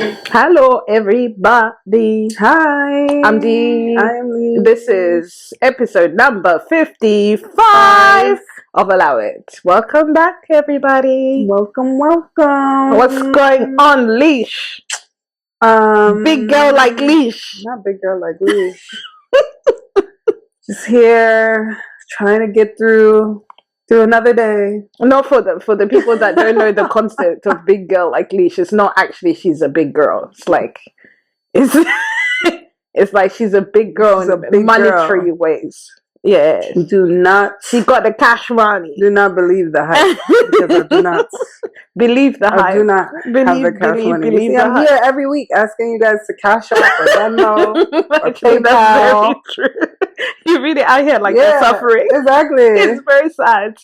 Hello, everybody. Hi, I'm Dee. I'm Lee. This is episode number 55 Five. of Allow It. Welcome back, everybody. Welcome. What's going on, Leash? Big girl like Leash. Not big girl like Lish. Just here trying to get through another day. No, for the people that don't know the concept of big girl like Leash, it's not actually she's a big girl. It's like it's it's like she's a big girl She's a in big monetary girl. ways. Yeah. Do not She got the cash money. do not believe the hype because I do not. Believe the hype. I do not have the cash money. You see, I'm here every week asking you guys to cash out or Venmo or Actually, PayPal. that's very true. You really out here like you're suffering. Exactly. It's very sad.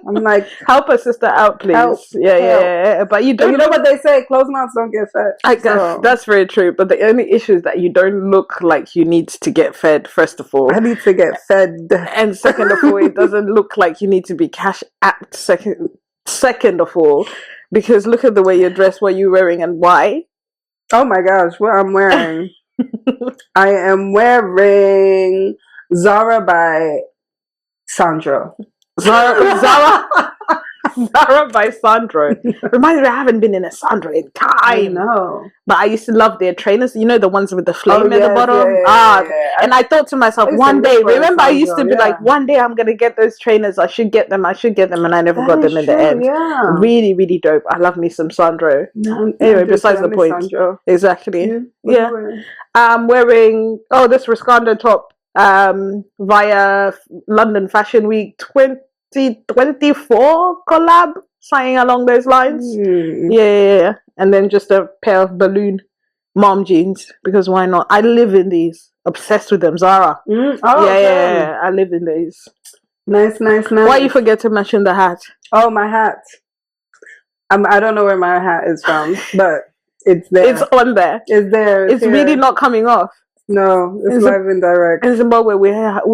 I'm like, help a sister out, please. Help, yeah. But you don't. You know what they say? Closed mouths don't get fed. I guess that's very true. But the only issue is that you don't look like you need to get fed. First of all, I need to get fed, and second of all, it doesn't look like you need to be cash apt. Second of all, because look at the way you're dressed, what you're wearing, and why. Oh my gosh, what I'm wearing? I am wearing Zara by Sandro. Zara by Sandro. Reminds me, I haven't been in a Sandro in time. I know. But I used to love their trainers. You know, the ones with the flame at the bottom? Yeah. And I thought to myself, one day, remember I used to be like, one day I'm going to get those trainers. I should get them. And I never got them in the end. Yeah. Really, really dope. I love me some Sandro. Anyway, besides the point. Sandro. Exactly. Yeah. I'm wearing, this Riscando top via London Fashion Week 2024 collab, something along those lines. Yeah. And then just a pair of balloon mom jeans, because why not? I live in these. Obsessed with them. Zara. Yeah. I live in these. Nice. Why you forget to mention the hat? Oh, my hat. I don't know where my hat is from, but it's there. It's on there. It's there. It's really not coming off. No, it's live and direct. In Zimbabwe, we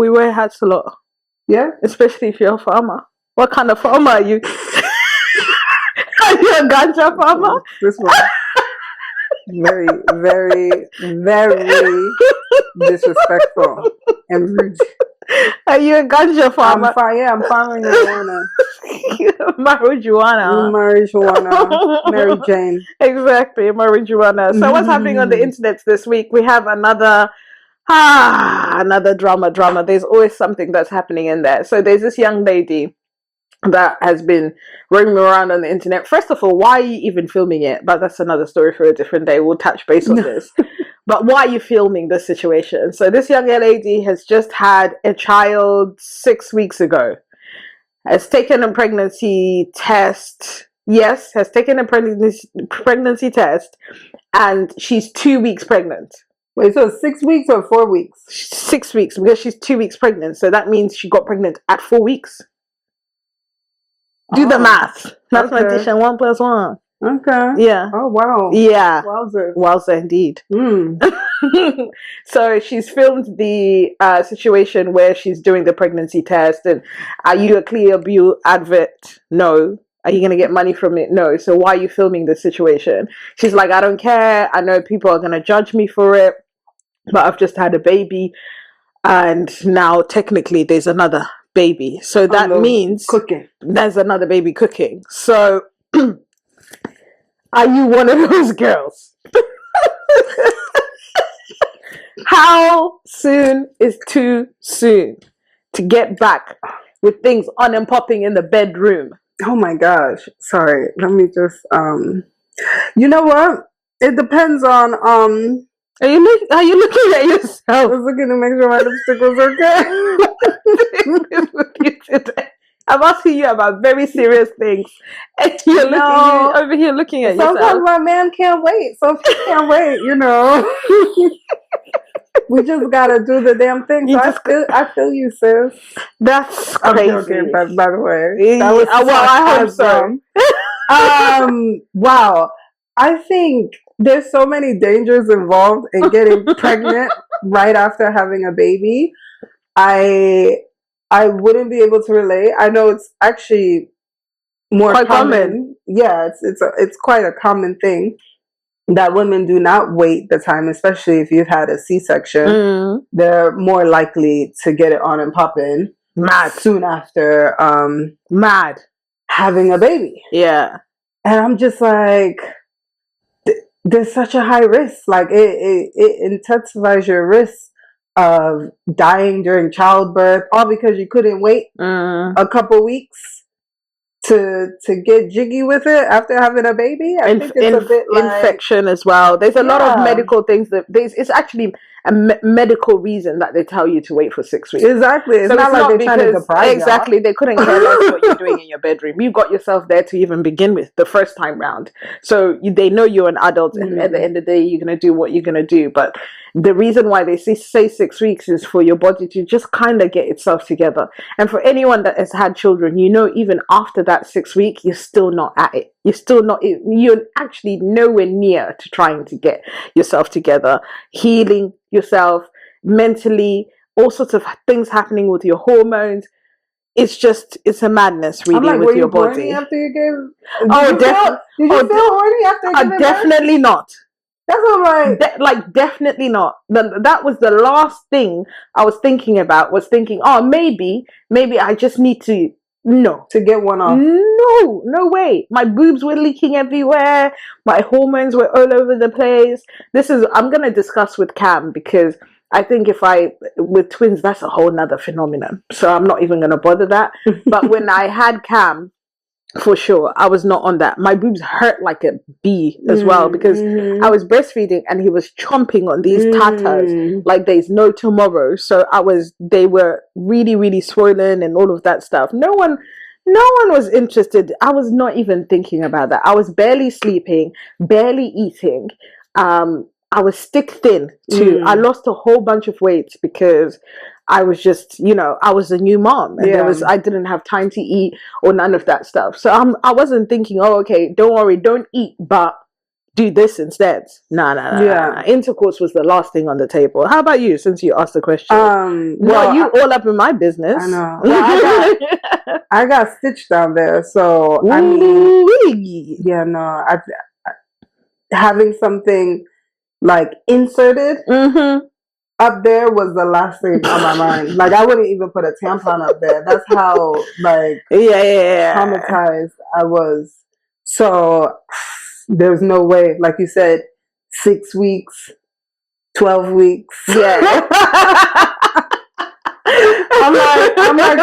wear hats a lot. Yeah? Especially if you're a farmer. What kind of farmer are you? Are you a ganja farmer? This one. Very, very, very disrespectful and rude. Are you a ganja farmer? I'm farming marijuana. Marijuana. Mary Jane. Exactly, marijuana. So what's happening on the internet this week? We have another drama. There's always something that's happening in there. So there's this young lady that has been roaming around on the internet. First of all, why are you even filming it? But that's another story for a different day. We'll touch base on this. But why are you filming this situation? So this young lady has just had a child 6 weeks ago. Has taken a pregnancy test. Yes, has taken a pregnancy test. And she's 2 weeks pregnant. Wait, so 6 weeks or 4 weeks? 6 weeks, because she's 2 weeks pregnant. So that means she got pregnant at 4 weeks. Do the math. Mathematician, 1 + 1. Okay. Yeah. Oh, wow. Yeah. Wowzer Indeed. So she's filmed the situation where she's doing the pregnancy test. And are you a Clear View advert? No. Are you going to get money from it? No. So why are you filming this situation? She's like, I don't care. I know people are going to judge me for it, but I've just had a baby. And now technically there's another baby. So that means there's another baby cooking. So are you one of those girls? How soon is too soon to get back with things on and popping in the bedroom? Oh my gosh. Sorry. Let me just you know what? It depends on Are you looking at yourself? I was looking to make sure my lipstick was okay. I'm asking you about very serious things, and you're over here looking at yourself. Sometimes my man can't wait, so if he can't wait, we just gotta do the damn thing. So I feel you, sis. That's crazy. I'm joking, by the way. That was I hope so. Wow. I think there's so many dangers involved in getting pregnant right after having a baby. I wouldn't be able to relate. I know it's actually more quite common. Yeah, it's quite a common thing. that women do not wait the time, especially if you've had a C-section. They're more likely to get it on and pop in soon after having a baby. Yeah. And I'm just like, there's such a high risk. Like it intensifies your risk of dying during childbirth, all because you couldn't wait a couple weeks to get jiggy with it after having a baby. I think it's a bit like infection as well. There's a lot of medical things that it's actually a medical reason that they tell you to wait for 6 weeks. Exactly. It's so not it's like not they're because trying to deprive exactly they couldn't care less what you're doing in your bedroom. You got yourself there to even begin with the first time round. So they know you're an adult, and at the end of the day, you're gonna do what you're gonna do. But the reason why they say 6 weeks is for your body to just kind of get itself together. And for anyone that has had children, you know, even after that 6 week, you're still not at it. You're actually nowhere near to trying to get yourself together, healing yourself mentally, all sorts of things happening with your hormones. It's a madness, really, like, with your body. After you gave? Did you feel horny after giving birth? Definitely not. That's what I'm like. Definitely not. That was the last thing I was thinking about. Was thinking, oh, maybe I just need to get one off. No way. My boobs were leaking everywhere. My hormones were all over the place. I'm gonna discuss with Cam, because I think with twins, that's a whole nother phenomenon. So I'm not even gonna bother that. But when I had Cam, for sure, I was not on that. My boobs hurt like a bee as well, because I was breastfeeding and he was chomping on these tatas like there's no tomorrow. So they were really, really swollen and all of that stuff. No one was interested. I was not even thinking about that. I was barely sleeping, barely eating. I was stick thin too. I lost a whole bunch of weight because I was just, I was a new mom, and I didn't have time to eat or none of that stuff. So I wasn't thinking, oh, okay, don't worry, don't eat, but do this instead. Nah. Intercourse was the last thing on the table. How about you, since you asked the question? You all up in my business. I know. Well, I got stitched down there, so I mean, having something like inserted up there was the last thing on my mind. Like, I wouldn't even put a tampon up there. That's how traumatized I was. So there's no way. Like you said, 6 weeks, 12 weeks. Yeah. I'm like,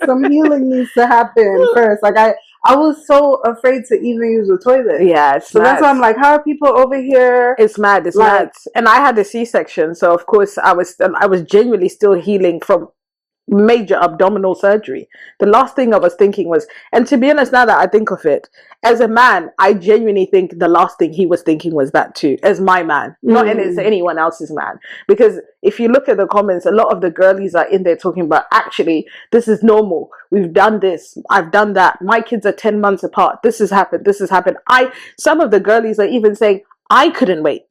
some healing needs to happen first. Like I was so afraid to even use the toilet. Yeah, so that's why I'm like, how are people over here? It's mad. It's mad. And I had a C-section, so of course I was genuinely still healing from major abdominal surgery. The last thing I was thinking was, and to be honest, now that I think of it, as a man, I genuinely think the last thing he was thinking was that too, as my man, not as anyone else's man. Because if you look at the comments, a lot of the girlies are in there talking about, actually, this is normal. We've done this. I've done that. My kids are 10 months apart. This has happened. This has happened. Some of the girlies are even saying, I couldn't wait.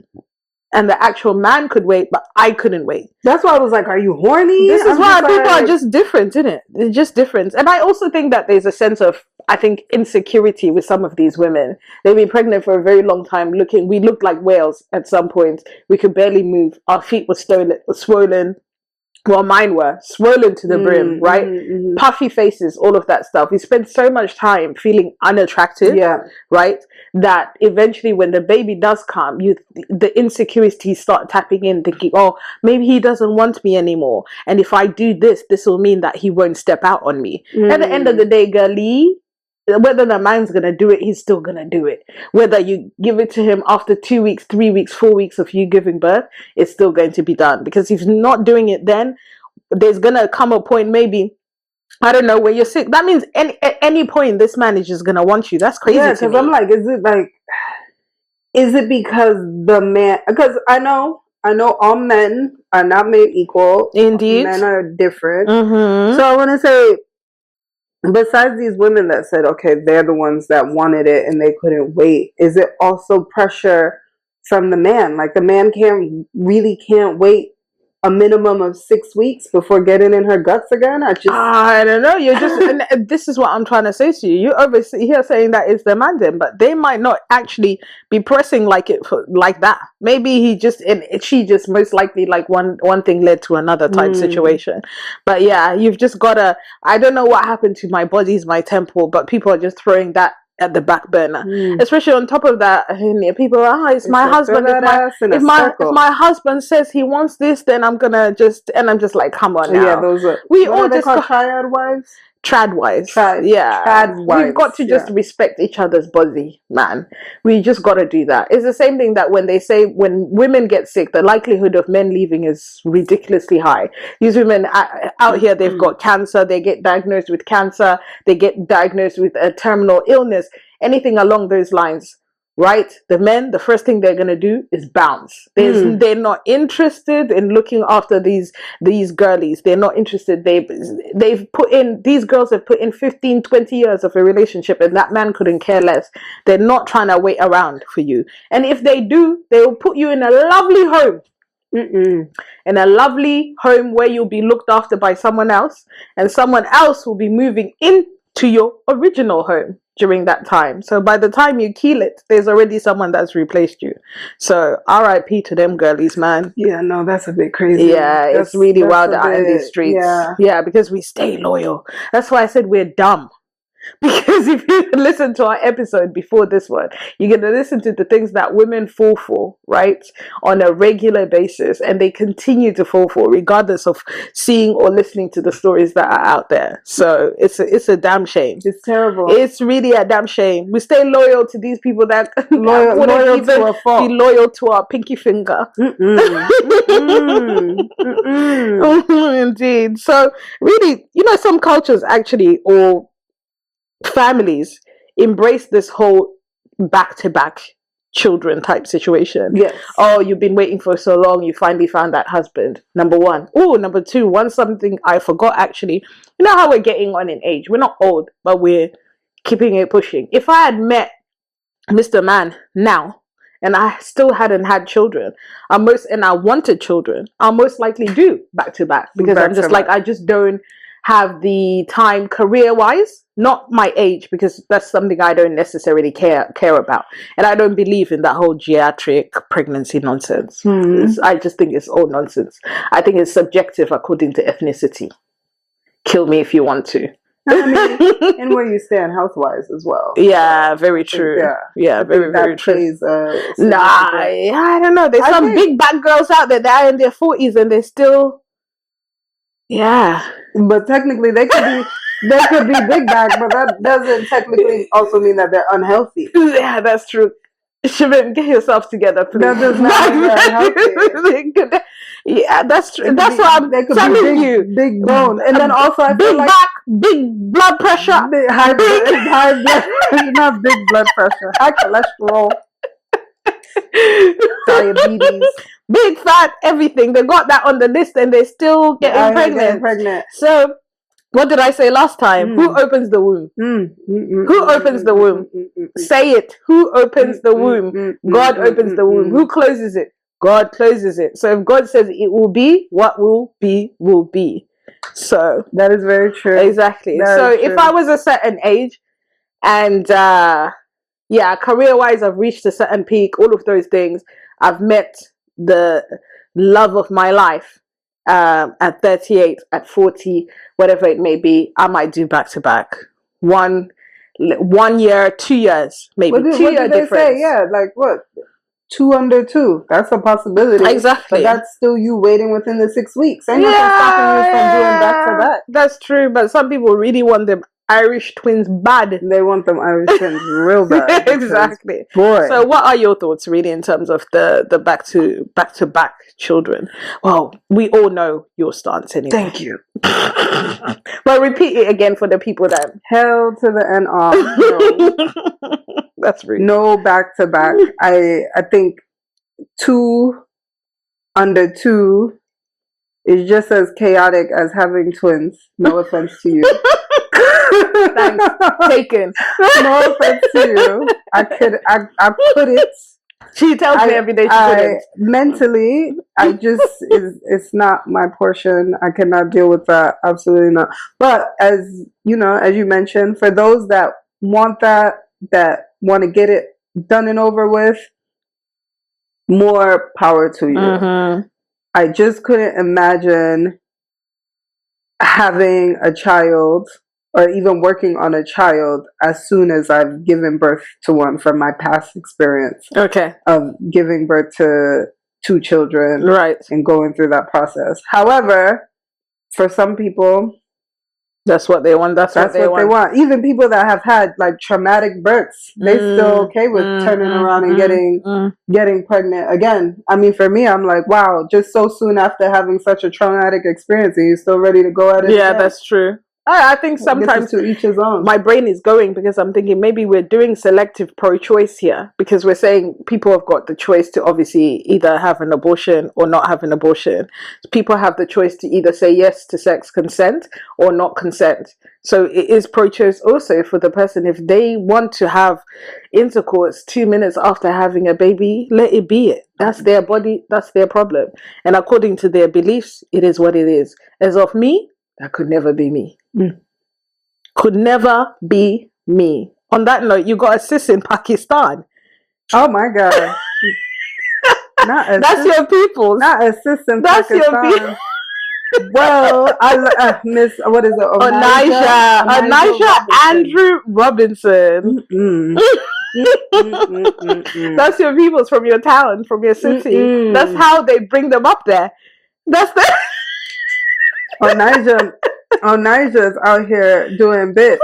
And the actual man could wait, but I couldn't wait. That's why I was like, are you horny? This is why people are just different, isn't it? They're just different. And I also think that there's a sense of, I think, insecurity with some of these women. They've been pregnant for a very long time. We looked like whales at some point. We could barely move. Our feet were swollen. Well, mine were swollen to the brim, right? Puffy faces, all of that stuff. We spent so much time feeling unattractive, right? That eventually when the baby does come, the insecurities start tapping in, thinking, oh, maybe he doesn't want me anymore. And if I do this will mean that he won't step out on me. At the end of the day, girlie, whether the man's going to do it, he's still going to do it. Whether you give it to him after 2 weeks, 3 weeks, 4 weeks of you giving birth, it's still going to be done. Because if he's not doing it then, there's going to come a point, maybe, I don't know, when you're sick. That means at any point, this man is just going to want you. That's crazy to me. Yeah, because I'm like, is it because the man, because I know all men are not made equal. Indeed. Men are different. So I want to say, besides these women that said, okay, they're the ones that wanted it and they couldn't wait, is it also pressure from the man? Like, the man can't wait a minimum of 6 weeks before getting in her guts again? I don't know. You're just, and this is what I'm trying to say to you. You obviously here saying that it's demanding, but they might not actually be pressing like it like that. Maybe he just and she just most likely like one thing led to another type situation. But yeah, you've just gotta. I don't know what happened to my body's my temple, but people are just throwing that at the back burner, especially on top of that. People are, it's my husband. If my husband says he wants this, then I'm gonna just, and I'm just like, come on now. Yeah, those are, we all just got triad wives. Trad wives. Yeah. Trad wives. We've got to just respect each other's body, man. We just got to do that. It's the same thing that when they say when women get sick, the likelihood of men leaving is ridiculously high. These women out here, they've got cancer, they get diagnosed with cancer, they get diagnosed with a terminal illness, anything along those lines. Right, the men, the first thing they're gonna do is bounce. They're not interested in looking after these girlies. They're not interested. They've put in, these girls have put in 15, 20 years of a relationship, and that man couldn't care less. They're not trying to wait around for you. And if they do, they will put you in a lovely home. In a lovely home where you'll be looked after by someone else, and someone else will be moving into your original home during that time. So by the time you keel it, there's already someone that's replaced you. So RIP to them girlies, man. Yeah, no, that's a bit crazy. Yeah, it's really wild out in these streets. Yeah, because we stay loyal. That's why I said we're dumb. Because if you listen to our episode before this one, you're going to listen to the things that women fall for, right, on a regular basis, and they continue to fall for, regardless of seeing or listening to the stories that are out there. So it's a damn shame. It's terrible. It's really a damn shame. We stay loyal to these people that loyal even to a fault. Be loyal to our pinky finger. Indeed. So really, some cultures actually, or families, embrace this whole back-to-back children type situation. Yes. Oh, you've been waiting for so long, you finally found that husband. Number one. Oh, number two, something I forgot actually. You know how we're getting on in age. We're not old, but we're keeping it pushing. If I had met Mr. Man now, and I still hadn't had children, and I wanted children, I'll most likely do back-to-back, because I'm just like, I just don't have the time career-wise, not my age, because that's something I don't necessarily care about, and I don't believe in that whole geriatric pregnancy nonsense. I just think it's all nonsense. I think it's subjective according to ethnicity. Kill me if you want to. I mean, and where you stand health-wise as well. Yeah, very true. Yeah, very true. Nah, I don't know. There's some big bad girls out there that are in their 40s and they're still. Yeah, but technically they could be big bag, but that doesn't technically also mean that they're unhealthy. Yeah, that's true. Shouldn't get yourself together, please. That does not mean they're unhealthy. Yeah, that's true. That's what I'm telling you. Big bone, and then also I feel big back, big blood pressure, high blood pressure, not big blood pressure, high cholesterol, diabetes. Big fat, everything. They got that on the list and they're still getting pregnant. So, what did I say last time? Who opens the womb? Who opens the womb? Say it. Who opens the womb? God opens the womb. Who closes it? God closes it. So, if God says it will be, what will be, will be. So, that is very true. Exactly. If I was a certain age and, career-wise, I've reached a certain peak, all of those things, I've met the love of my life at 38, at 40, whatever it may be, I might do back-to-back. 1 year, 2 years, maybe. What do they say? Yeah, like what? 2 under 2. That's a possibility. Exactly. But that's still you waiting within the 6 weeks. Ain't nothing stopping you from doing back-to-back. That's true, but some people really want them Irish twins bad. They want them Irish twins real bad. Exactly. Boy. So what are your thoughts really in terms of the back-to-back children? Well, we all know your stance anyway. Thank you. But repeat it again for the people that... Hell to the end off. No. That's rude. No back-to-back. I think 2 under 2 is just as chaotic as having twins. No offense to you. Thanks. Taken. No offense to you. I put it She tells me every day she couldn't. Mentally, I just it's not my portion. I cannot deal with that. Absolutely not. But as you know, as you mentioned, for those that want that want to get it done and over with, more power to you. Mm-hmm. I just couldn't imagine having a child or even working on a child as soon as I've given birth to one, from my past experience of giving birth to 2 children, right, and going through that process. However, for some people, that's what they want. That's what they want. Even people that have had like traumatic births, they still okay with turning around and getting pregnant again. I mean, for me, I'm like, wow, just so soon after having such a traumatic experience, and you're still ready to go at it. Yeah, that's true. I think sometimes to each his own. My brain is going because I'm thinking maybe we're doing selective pro-choice here, because we're saying people have got the choice to obviously either have an abortion or not have an abortion. People have the choice to either say yes to sex consent or not consent. So it is pro-choice also for the person. If they want to have intercourse 2 minutes after having a baby, let it be it. That's their body, that's their problem. And according to their beliefs, it is what it is. As of me, that could never be me. Could never be me. On that note, you got a sis in Pakistan. Oh my God. That's your people. Not a sis in Pakistan. Your people. Well, I miss, what is it? Onijah Andrew Robinson. That's your peoples from your town, from your city. That's how they bring them up there. That's the Onijah's out here doing bits.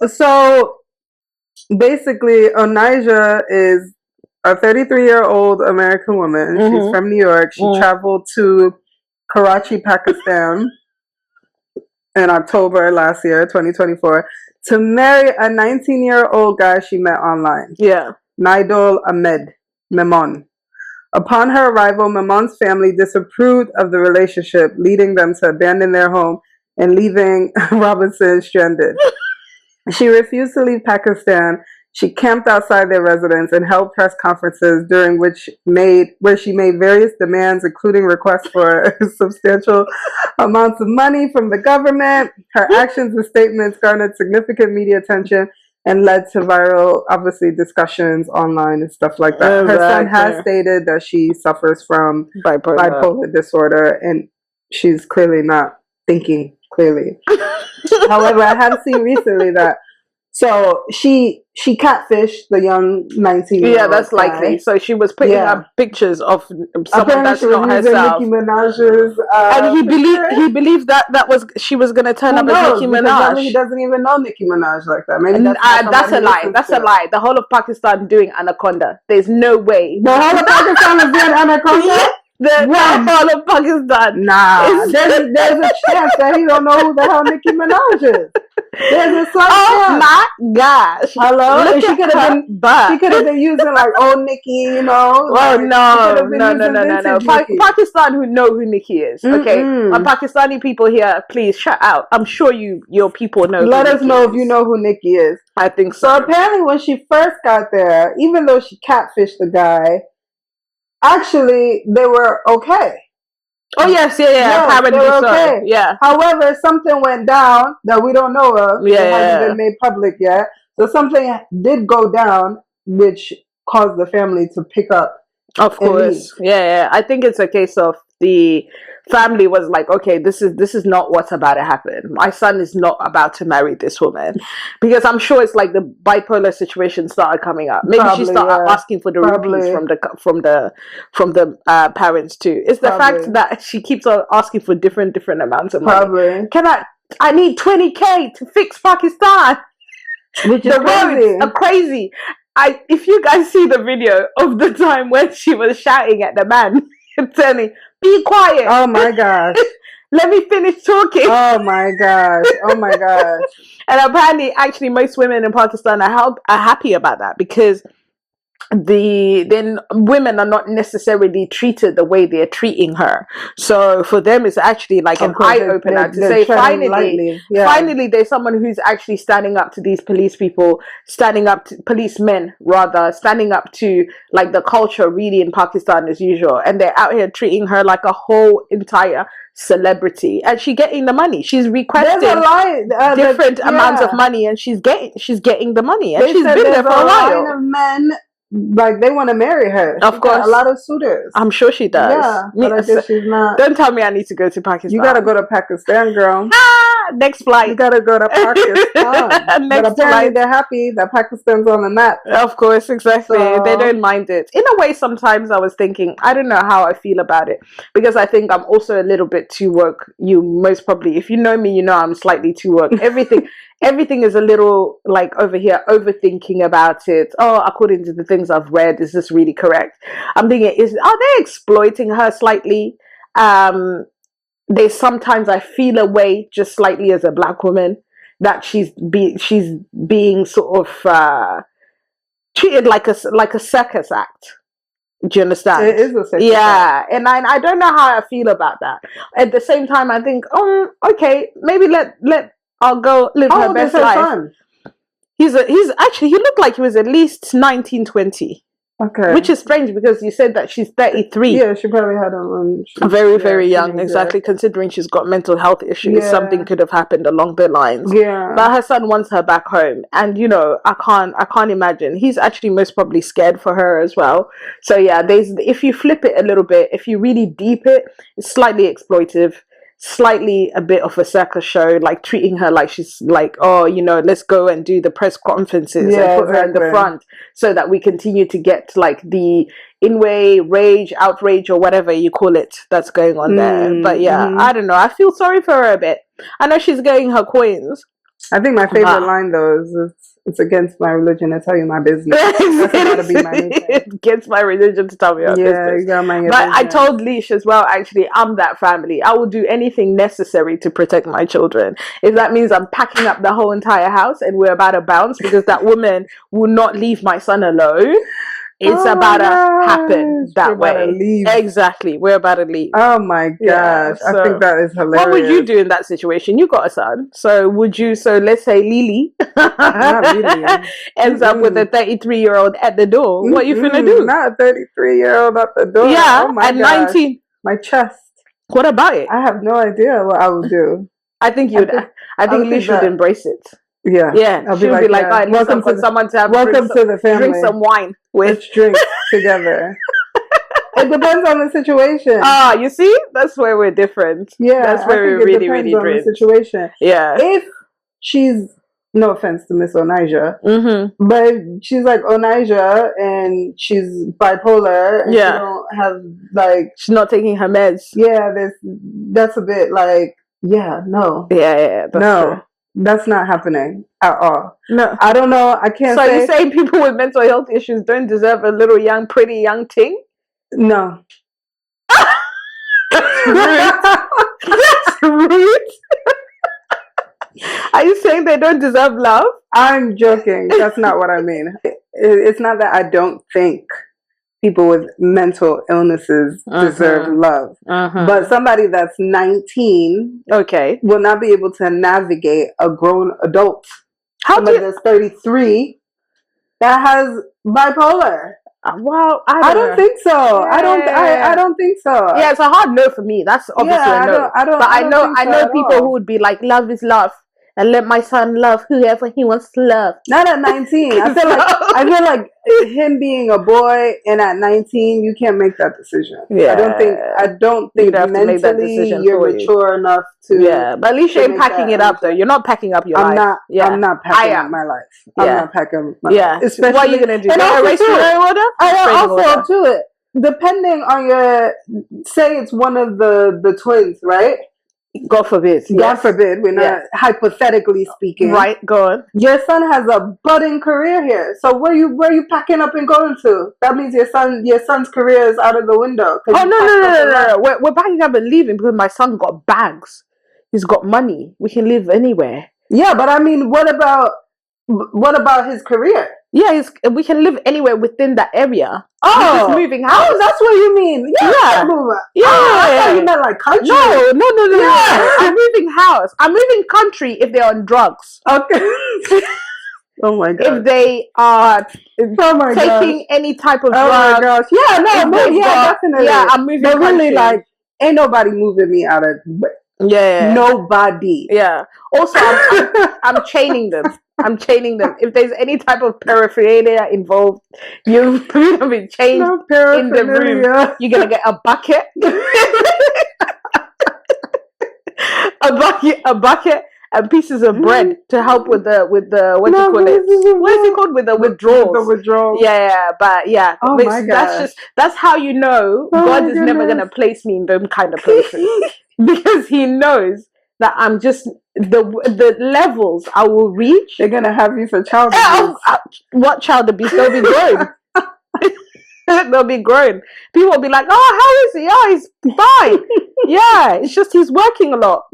So basically, Onijah is a 33-year-old American woman. She's from New York. She traveled to Karachi, Pakistan in October last year, 2024, to marry a 19-year-old guy she met online. Yeah. Naidul Ahmed Memon. Upon her arrival, Mamon's family disapproved of the relationship, leading them to abandon their home and leaving Robinson stranded. She refused to leave Pakistan. She camped outside their residence and held press conferences during where she made various demands, including requests for substantial amounts of money from the government. Her actions and statements garnered significant media attention and led to viral, obviously, discussions online and stuff like that. Her son has stated that she suffers from bipolar disorder, and she's clearly not thinking clearly. However, I have seen recently that she catfished the young 19-year-old. Yeah, that's likely. So she was putting up pictures of someone that's not herself. Nicki Minaj's, and he believed that she was going to turn up as Nicki Minaj. He doesn't even know Nicki Minaj like that. Maybe that's a lie. That's a lie. The whole of Pakistan doing Anaconda. There's no way. The whole of Pakistan is doing Anaconda? The whole of Pakistan. Nah, there's a chance that he don't know who the hell Nicki Minaj is. There's a slight chance. My gosh! Hello, she could have been using like old Nicki, you know. Oh no. Pakistan who know who Nicki is. Okay, and Pakistani people here, please shut out. I'm sure your people know. Let us know if you know who Nicki is. I think so. So apparently, when she first got there, even though she catfished the guy, actually, they were okay. Oh yes, yeah. Apparently, they were okay. Yeah. However, something went down that we don't know of. Yeah, it hasn't been made public yet. So something did go down, which caused the family to pick up. Of course, yeah. I think it's a case of the family was like, okay, this is not what's about to happen. My son is not about to marry this woman, because I'm sure it's like the bipolar situation started coming up. Maybe she started asking for the rupees from the parents too. It's the fact that she keeps on asking for different amounts of money. I need 20K to fix Pakistan. Which is roads are crazy. If you guys see the video of the time when she was shouting at the man and telling, be quiet. Oh my gosh. Let me finish talking. Oh my gosh. And apparently, actually, most women in Pakistan are happy about that, because then women are not necessarily treated the way they're treating her. So for them, it's actually like an eye opener to say, finally, there's someone who's actually standing up to these police people, standing up to policemen, rather, standing up to like the culture really in Pakistan as usual. And they're out here treating her like a whole entire celebrity, and she's getting the money. She's requesting different amounts of money, and she's getting the money, and she's been there for a while. Line of men, like, they want to marry her. Of course, a lot of suitors. I'm sure she does. Yeah, but I guess she's not. Don't tell me I need to go to Pakistan. You gotta go to Pakistan, girl. Next flight. You gotta go to Pakistan. But apparently they're happy that Pakistan's on the map. Of course, exactly. So, they don't mind it. In a way, sometimes I was thinking, I don't know how I feel about it, because I think I'm also a little bit too woke. You most probably, if you know me, you know I'm slightly too woke. Everything is a little like over here, overthinking about it. Oh, according to the things I've read, is this really correct? I'm thinking, are they exploiting her slightly? Sometimes I feel a way, just slightly, as a black woman, that she's being sort of treated like a circus act. Do you understand? It is a circus act. And I don't know how I feel about that. At the same time, I think, okay, maybe I'll go live her best life. Son? He looked like he was at least 19, 20. Okay. Which is strange, because you said that she's 33. Yeah, she probably had a very young, exactly, considering she's got mental health issues. Yeah. Something could have happened along the lines. Yeah. But her son wants her back home, and I can't imagine. He's actually most probably scared for her as well. So yeah, if you flip it a little bit, if you really deep it, it's slightly exploitive. Slightly a bit of a circus show, like treating her like she's like, let's go and do the press conferences and put her in the front, so that we continue to get like the in-way rage, outrage, or whatever you call it that's going on there. But yeah, I don't know. I feel sorry for her a bit. I know she's getting her coins. I think my favorite line though is, it's against my religion to tell you my business. That's gotta be my new thing. It's against my religion to tell me your business. You got my business. I told Lish as well, actually, I'm that family. I will do anything necessary to protect my children. If that means I'm packing up the whole entire house and we're about to bounce because that woman will not leave my son alone. It's about to happen that way. Exactly. We're about to leave. Oh my gosh. I think that is hilarious. What would you do in that situation? You got a son. So let's say Lily ends up with a 33-year-old at the door. What are you finna do? Not a 33-year-old at the door. Yeah, at 19. My chest. What about it? I have no idea what I would do. I think Lish should embrace it. Yeah. I'll be like, I need someone to have the family. Drink some wine with. Let's drink together. It depends on the situation. You see? That's where we're different. Yeah. That's where we're really, really different. The situation. Yeah. If she's, no offense to Miss Onijah, but she's like Onijah and she's bipolar and she don't have like, she's not taking her meds. Yeah, that's a bit like, no. Yeah, that's true. That's not happening at all. No. I don't know. I can't say. So you're saying people with mental health issues don't deserve a little pretty young ting? No. That's rude. That's rude. Are you saying they don't deserve love? I'm joking. That's not what I mean. It's not that I don't think people with mental illnesses deserve love. But somebody that's 19 will not be able to navigate a grown adult. Somebody that's 33 that has bipolar. Well, I don't think so. I don't think so. Yeah, it's a hard no for me. That's obviously a no. But I know people who would be like, love is love. And let my son love whoever he wants to love. Not at 19. I feel like him being a boy and at 19, you can't make that decision. Yeah. I don't think mentally you're mature enough to. Yeah, but at least you ain't packing it up though. You're not packing up your life. I'm not packing up my life. I'm not packing my life. Especially, what are you gonna do? And also to it, depending on your, say it's one of the twins, right? God forbid. God forbid. We're not hypothetically speaking. Right, go on. Your son has a budding career here. So where you packing up and going to? That means your son's career is out of the window. Oh no. We're packing up and leaving because my son got bags. He's got money. We can live anywhere. Yeah, but I mean, what about his career? Yeah, we can live anywhere within that area. We're just moving house. Oh, that's what you mean. Yeah. Yeah. I thought you meant like country. No. Yeah. I'm moving house. I'm moving country if they're on drugs. Okay. Oh my god. If they are taking any type of drug. Oh my gosh. Yeah, definitely. Yeah, I'm moving but country. really, like, ain't nobody moving me out of. Yeah. Nobody. Yeah. Also, I'm chaining them. I'm chaining them. If there's any type of paraphernalia involved, you're going to be chained in the room. You're going to get a bucket. a bucket and pieces of bread to help with the what do you call it? What is it called? With the withdrawals. The withdrawals. Yeah, but yeah. Oh my gosh. That's how you know God is never going to place me in them kind of places. Because he knows that I'm just the levels I will reach. They're gonna have you for child abuse. What child abuse? They'll be grown. They'll be grown. People will be like, "Oh, how is he? Oh, he's fine." Yeah, it's just he's working a lot.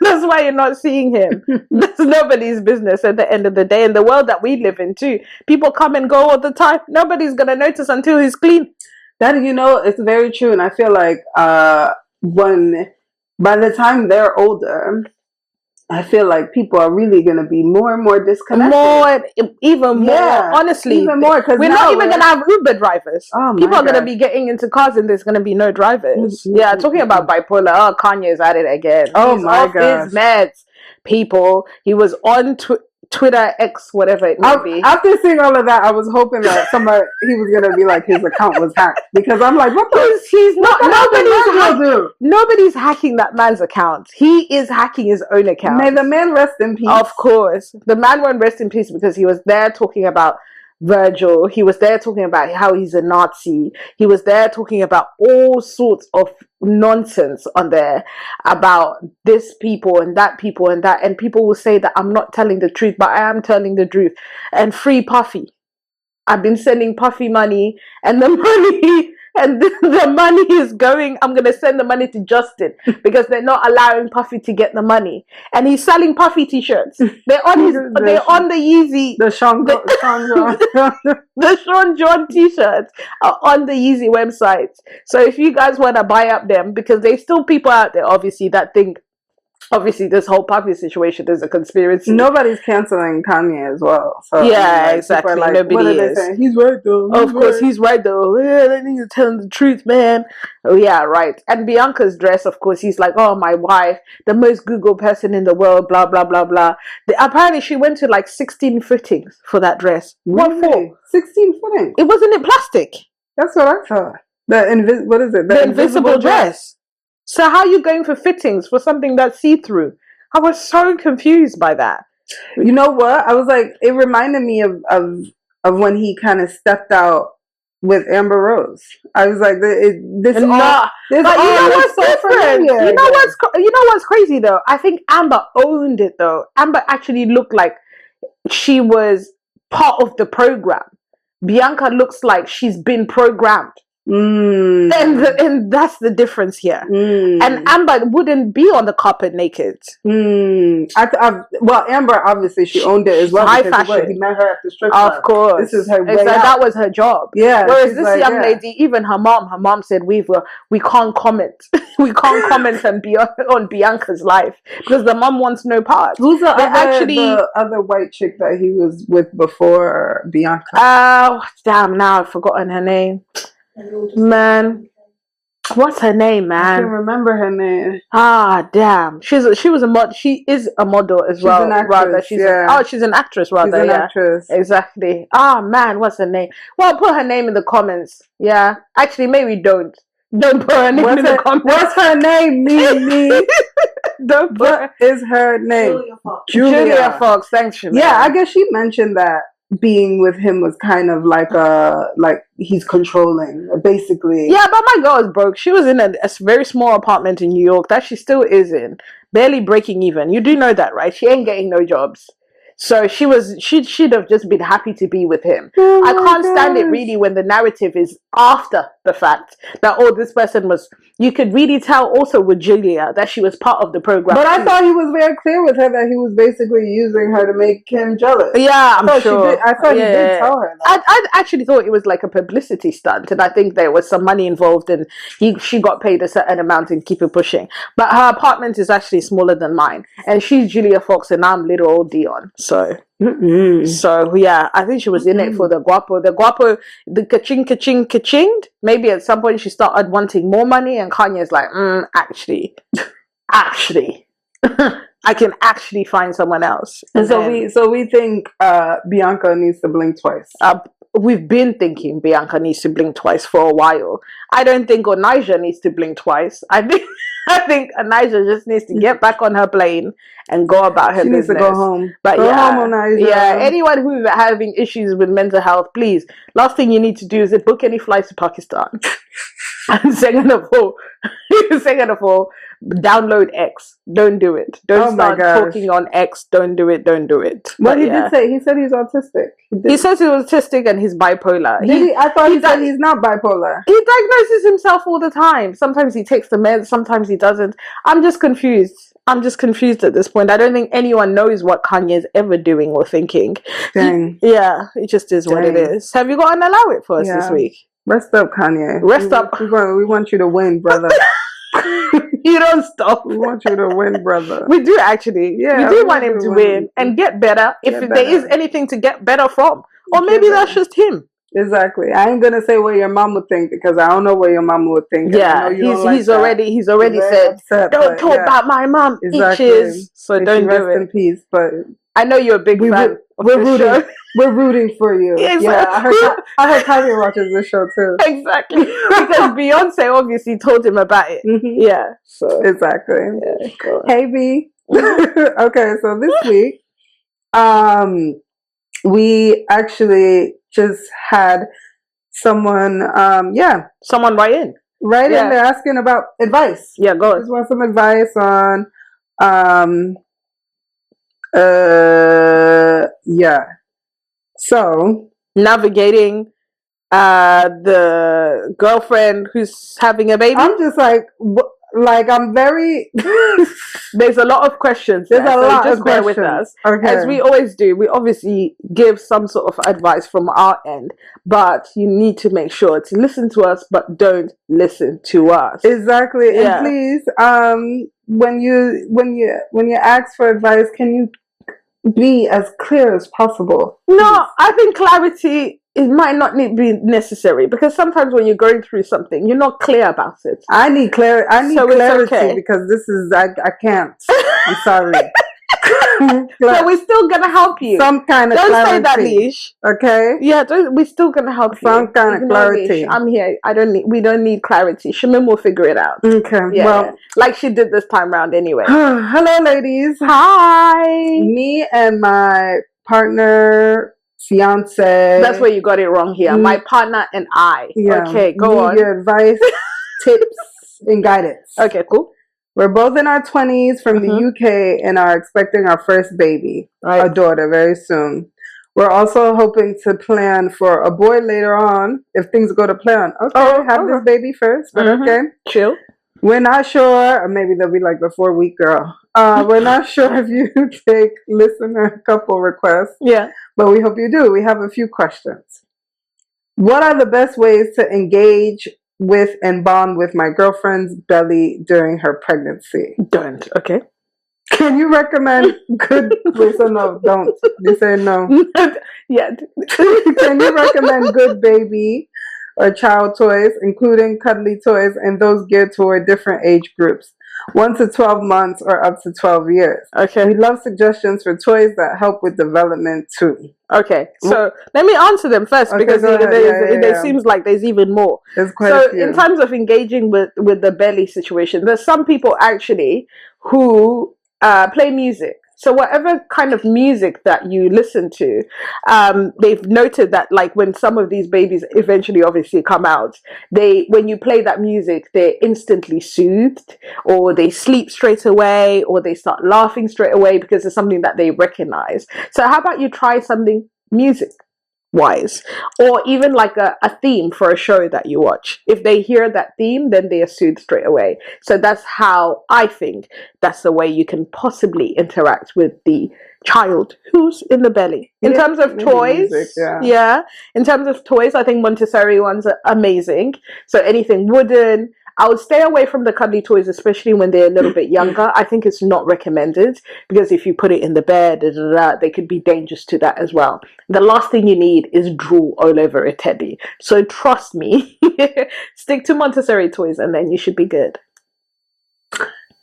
That's why you're not seeing him. That's nobody's business at the end of the day. In the world that we live in, too, people come and go all the time. Nobody's gonna notice until he's clean. That it's very true, and I feel like by the time they're older, I feel like people are really going to be more and more disconnected. Even more, honestly. Even more, because we're not even going to have Uber drivers. Oh, people are going to be getting into cars and there's going to be no drivers. Yeah, talking about bipolar. Oh, Kanye's at it again. Oh, He's my off gosh. his meds. People, he was on Twitter, X, whatever it may be. After seeing all of that, I was hoping that he was gonna be like his account was hacked, because I'm like, nobody's hacking that man's account. He is hacking his own account. May the man rest in peace. Of course, the man won't rest in peace because he was there talking about Virgil. He was there talking about how he's a Nazi. He was there talking about all sorts of nonsense on there about this people and that, and people will say that I'm not telling the truth, but I am telling the truth. And free Puffy. I've been sending Puffy money, and the money is going. I'm gonna send the money to Justin because they're not allowing Puffy to get the money, and he's selling Puffy t-shirts. They're on the Yeezy, the Sean John t-shirts are on the Yeezy website. So if you guys want to buy up them, because there's still people out there obviously that think this whole Puffy situation is a conspiracy. Nobody's canceling Kanye as well. So yeah, exactly. Like, nobody is. He's right though. Of course, he's right though. Yeah, they need to tell him the truth, man. Oh yeah, right. And Bianca's dress, of course, he's like, oh, my wife, the most Google person in the world, blah blah blah blah. Apparently, she went to like 16 fittings for that dress. Really? What for? 16 fittings. It wasn't in plastic. That's what I thought. What is it? The invisible dress. So how are you going for fittings for something that's see-through? I was so confused by that. You know what? I was like, it reminded me of when he kind of stepped out with Amber Rose. I was like, you know what's crazy though? I think Amber owned it though. Amber actually looked like she was part of the program. Bianca looks like she's been programmed. And that's the difference here. And Amber wouldn't be on the carpet naked. Well, Amber obviously she owned it as well. High fashion. He met her at the strip club. Of course, this is her. That was her job. Yeah. Whereas this young lady, even her mom said we can't comment. We can't comment on Bianca's life because the mom wants no part. Who's the other white chick that he was with before Bianca? Damn! Now I've forgotten her name. Man, what's her name, man? I can't remember her name. Ah, damn. She was a model. She is a model as well. She's an actress. She's an actress rather. She's an actress. Exactly. Ah, man, what's her name? Well, put her name in the comments. Yeah. Actually, maybe don't. Don't put her name in the comments. What's her name? Me. Don't put. What is her name? Julia Fox. Thanks, Shemay. Yeah, I guess she mentioned that being with him was kind of like he's controlling, basically. Yeah, but my girl is broke. She was in a very small apartment in New York that she still is in, barely breaking even. You do know that, right? She ain't getting no jobs. So she'd have just been happy to be with him. Oh I my can't stand it gosh. really when the narrative is after the fact that, oh, this person was, you could really tell also with Julia that she was part of the program. But I too. thought he was very clear with her that he was basically using her to make him jealous. Yeah, I'm sure. I thought he did tell her that. I actually thought it was like a publicity stunt, and I think there was some money involved, and she got paid a certain amount and keep it pushing. But her apartment is actually smaller than mine, and she's Julia Fox, and I'm little old Dion. So yeah, I think she was in it for the guapo, the ka-ching. Maybe at some point she started wanting more money, and Kanye's like, actually, I can actually find someone else. And so we think Bianca needs to blink twice. We've been thinking Bianca needs to blink twice for a while. I don't think Onijah needs to blink twice. I think Onijah just needs to get back on her plane and go about her business. She needs to go home. But go home, Onijah. Yeah, anyone who's having issues with mental health, please, last thing you need to do is book any flights to Pakistan. And second of all, download X. Don't do it. Don't start talking on X. Don't do it. Well, he did say, he said he's autistic. He says he's autistic and he's bipolar. I thought he said he's not bipolar. He diagnoses himself all the time. Sometimes he takes the meds, sometimes he doesn't. I'm just confused at this point. I don't think anyone knows what Kanye is ever doing or thinking. Dang. It just is what it is. Have you got an allow it for us this week? Rest up, Kanye. Rest up. We want you to win, brother. You don't stop. We want you to win, brother. We do actually. Yeah, we do want him to win and get better if there is anything to get better from. Or maybe that's just him. Exactly. I ain't gonna say what your mom would think because I don't know what your mom would think. Yeah, he's already said, don't talk about my mom. Exactly. Itches. So don't do it. Rest in peace. But I know you're a big fan. We're rooting for you. Yeah, I heard Kanye watches this show too. Exactly, because Beyonce obviously told him about it. Yeah, so exactly. Yeah, hey B. Okay, so this week, we actually just had someone, someone write in. They're asking about advice. Yeah, go on. Just want some advice on, So navigating the girlfriend who's having a baby. I'm just I'm very. There's a lot of questions. There's a lot just of bear questions. with us, okay. As we always do. We obviously give some sort of advice from our end, but you need to make sure to listen to us, but don't listen to us. Exactly. Yeah. And please, when you ask for advice, can you be as clear as possible? No, I think clarity, it might not be necessary because sometimes when you're going through something, you're not clear about it. I need clarity. Because this is I can't. I'm sorry. So we're still gonna help you. Some kind of don't clarity. Say that, Lish. Okay. Yeah, we're still gonna help you. Some kind of clarity. Lish. I'm here. We don't need clarity. Shamin will figure it out. Okay. Yeah. Well, like she did this time round anyway. Hello, ladies. Hi. Me and my partner, fiance. That's where you got it wrong here. My partner and I. Yeah. Okay, go on. Your advice, tips, and guidance. Okay, cool. We're both in our 20s from the UK and are expecting our first baby, a daughter, very soon. We're also hoping to plan for a boy later on if things go to plan. Okay, have this baby first, but okay. Chill. We're not sure, or maybe they'll be like the 4-week girl. We're not sure if you take listener couple requests. Yeah. But we hope you do. We have a few questions. What are the best ways to engage with and bond with my girlfriend's belly during her pregnancy? Don't. Okay. Can you recommend good? Wait, so no, don't. You say no. Yeah. Can you recommend good baby or child toys, including cuddly toys, and those geared toward different age groups, 1 to 12 months or up to 12 years? Okay. We love suggestions for toys that help with development too. Okay. So let me answer them first because there seems like there's even more. There's quite a few. In terms of engaging with the belly situation, there's some people actually who play music. So whatever kind of music that you listen to, they've noted that like when some of these babies eventually obviously come out, when you play that music, they're instantly soothed, or they sleep straight away, or they start laughing straight away because it's something that they recognize. So how about you try something music wise, or even like a theme for a show that you watch. If they hear that theme, then they are soothed straight away. So that's how I think that's the way you can possibly interact with the child who's in the belly. In terms of toys, music, in terms of toys, I think Montessori ones are amazing. So anything wooden. I would stay away from the cuddly toys, especially when they're a little bit younger. I think it's not recommended because if you put it in the bed, they could be dangerous to that as well. The last thing you need is drool all over a teddy. So trust me, stick to Montessori toys and then you should be good.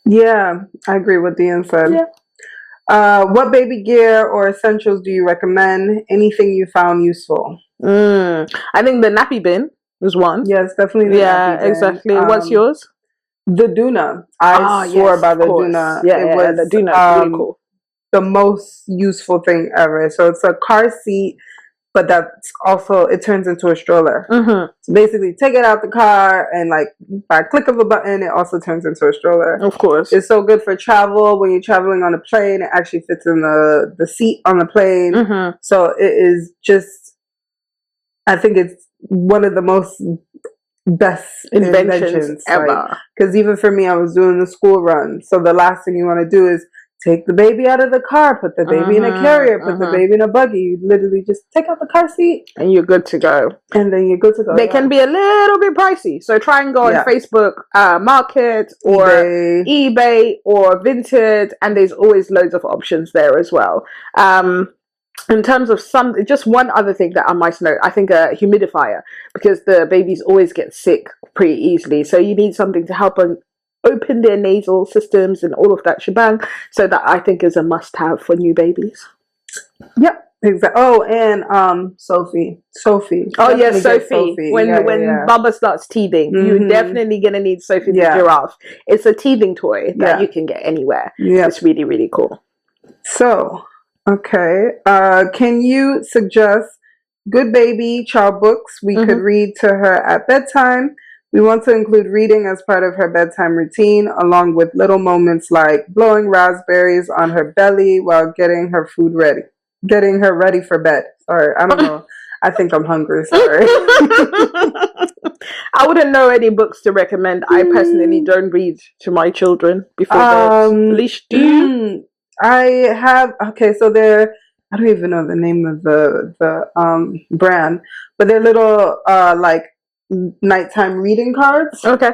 Yeah, I agree with Dean said. Yeah. What baby gear or essentials do you recommend? Anything you found useful? I think the nappy bin is one. Yes, definitely. Yeah, exactly. What's yours? The Doona. I swore by the Doona. Yeah, it was the Doona is really cool. The most useful thing ever. So it's a car seat, but that's also, it turns into a stroller. So basically take it out the car and like by a click of a button, it also turns into a stroller. Of course. It's so good for travel. When you're traveling on a plane, it actually fits in the seat on the plane. So it is just, I think it's one of the most best inventions ever. Because even for me, I was doing the school run. So the last thing you want to do is take the baby out of the car, put the baby in a carrier, put the baby in a buggy. You literally just take out the car seat. And you're good to go. And then you're good to go. They can be a little bit pricey. So try and go on Facebook Market or eBay or Vinted. And there's always loads of options there as well. In terms of just one other thing that I might note, I think a humidifier, because the babies always get sick pretty easily. So you need something to help them open their nasal systems and all of that shebang. So that I think is a must-have for new babies. Yep. Exactly. Oh, and Sophie. Oh yes, Sophie. When Bubba starts teething, you're definitely gonna need Sophie the giraffe. It's a teething toy that you can get anywhere. Yeah, it's really, really cool. So, okay, can you suggest good baby child books we could read to her at bedtime? We want to include reading as part of her bedtime routine, along with little moments like blowing raspberries on her belly while getting her ready for bed. Sorry, I don't know. I think I'm hungry. Sorry. I wouldn't know any books to recommend. I personally don't read to my children before bed. Lish, do you? I have. Okay, so I don't even know the name of the brand, but they're little like nighttime reading cards. Okay.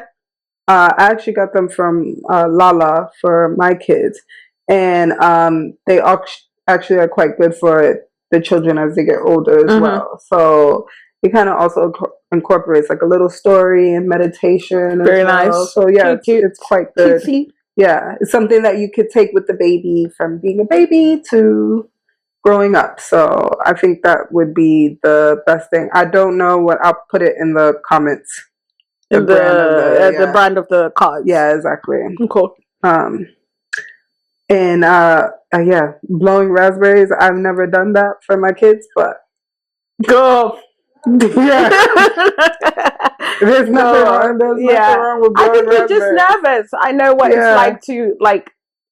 I actually got them from Lala for my kids, and they actually are quite good for the children as they get older as well. So it kind of also incorporates like a little story and meditation. Very nice. So yeah, it's quite good. Cutesy. Yeah, it's something that you could take with the baby from being a baby to growing up. So I think that would be the best thing. I don't know what, I'll put it in the comments. The brand of the cards. Yeah, exactly. Cool. And yeah, blowing raspberries. I've never done that for my kids, but go. Yeah. There's nothing wrong. There's nothing wrong with blowing raspberries. I think you're just nervous. I know what it's like to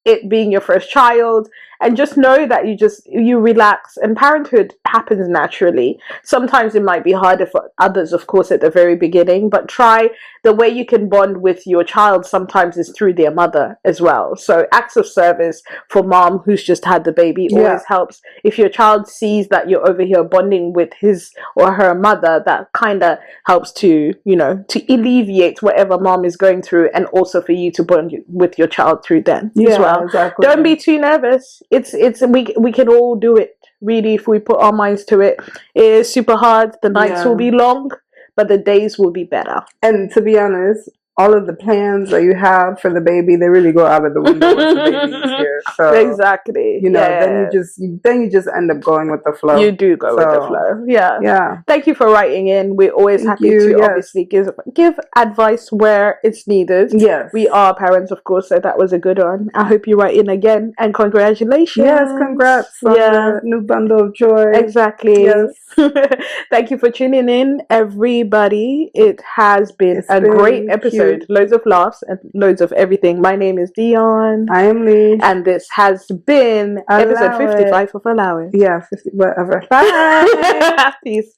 it being your first child, and just know that you relax, and parenthood happens naturally. Sometimes it might be harder for others, of course, at the very beginning, but try the way you can bond with your child sometimes is through their mother as well. So acts of service for mom who's just had the baby always helps. If your child sees that you're over here bonding with his or her mother, that kind of helps to to alleviate whatever mom is going through, and also for you to bond with your child through them as well. Exactly. Don't be too nervous. We can all do it, really, if we put our minds to it. It is super hard. The nights will be long, but the days will be better. And to be honest, all of the plans that you have for the baby, they really go out of the window once the baby's here. So exactly. you know, then you just end up going with the flow. You do go with the flow. Yeah. Yeah. Thank you for writing in. We're always happy to obviously give advice where it's needed. Yes. We are parents, of course, so that was a good one. I hope you write in again, and congratulations. Yes, congrats on the new bundle of joy. Exactly. Yes. Thank you for tuning in, everybody. It has been a great episode. Cute. Loads of laughs and loads of everything. My name is Dion. I am Lish. And this has been episode 55 of Allow It. Yeah, 50, whatever. Bye. Peace.